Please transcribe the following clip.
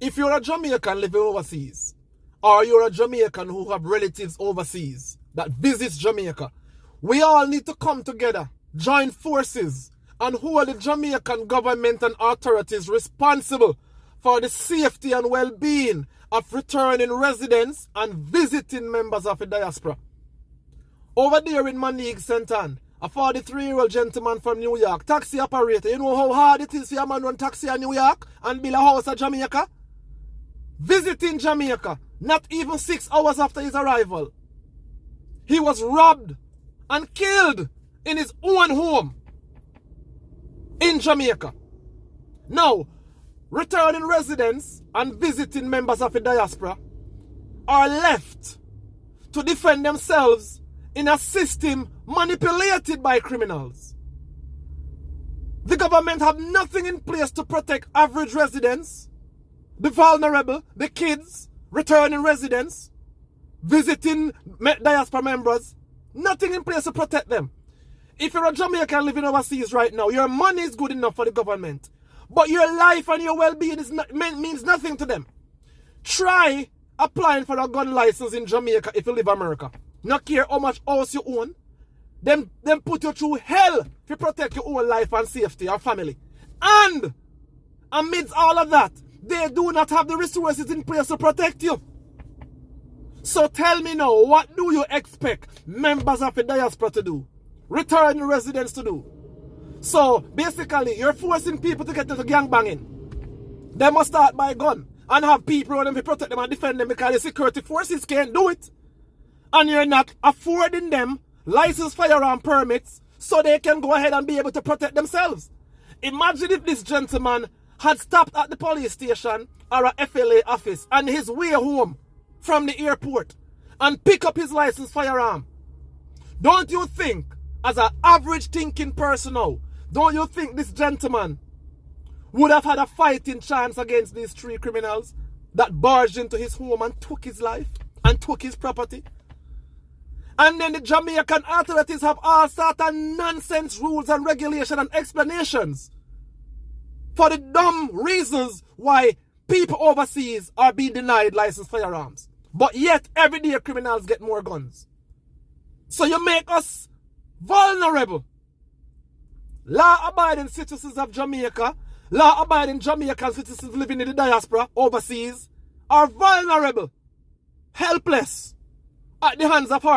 If you're a Jamaican living overseas, or you're a Jamaican who have relatives overseas that visits Jamaica, we all need to come together, join forces, and hold the Jamaican government and authorities responsible for the safety and well-being of returning residents and visiting members of the diaspora. Over there in Manig, St. Ann, a 43-year-old gentleman from New York, taxi operator. You know how hard it is for a man run taxi in New York and build a house in Jamaica? Visiting Jamaica, not even 6 hours after his arrival, he was robbed and killed in his own home in Jamaica. Now, returning residents and visiting members of the diaspora are left to defend themselves in a system manipulated by criminals. The government have nothing in place to protect average residents, the vulnerable, the kids, returning residents, visiting diaspora members. Nothing in place to protect them. If you're a Jamaican living overseas right now, your money is good enough for the government, but your life and your well-being means nothing to them. Try applying for a gun license in Jamaica if you live in America. Not care how much house you own. Them put you through hell to protect your own life and safety and family. And amidst all of that, they do not have the resources in place to protect you. So tell me now, what do you expect members of the diaspora to do? Returning residents to do? So basically, you're forcing people to get into gangbanging. They must start by gun and have people around them to protect them and defend them because the security forces can't do it. And you're not affording them licensed firearm permits so they can go ahead and be able to protect themselves. Imagine if this gentleman had stopped at the police station or a FLA office on his way home from the airport and pick up his licensed firearm. Don't you think, as an average thinking person now, don't you think this gentleman would have had a fighting chance against these 3 criminals that barged into his home and took his life and took his property? And then the Jamaican authorities have all sorts of nonsense rules and regulations and explanations for the dumb reasons why people overseas are being denied licensed firearms. But yet, everyday criminals get more guns. So you make us vulnerable. Law-abiding citizens of Jamaica, law-abiding Jamaican citizens living in the diaspora overseas are vulnerable, helpless at the hands of our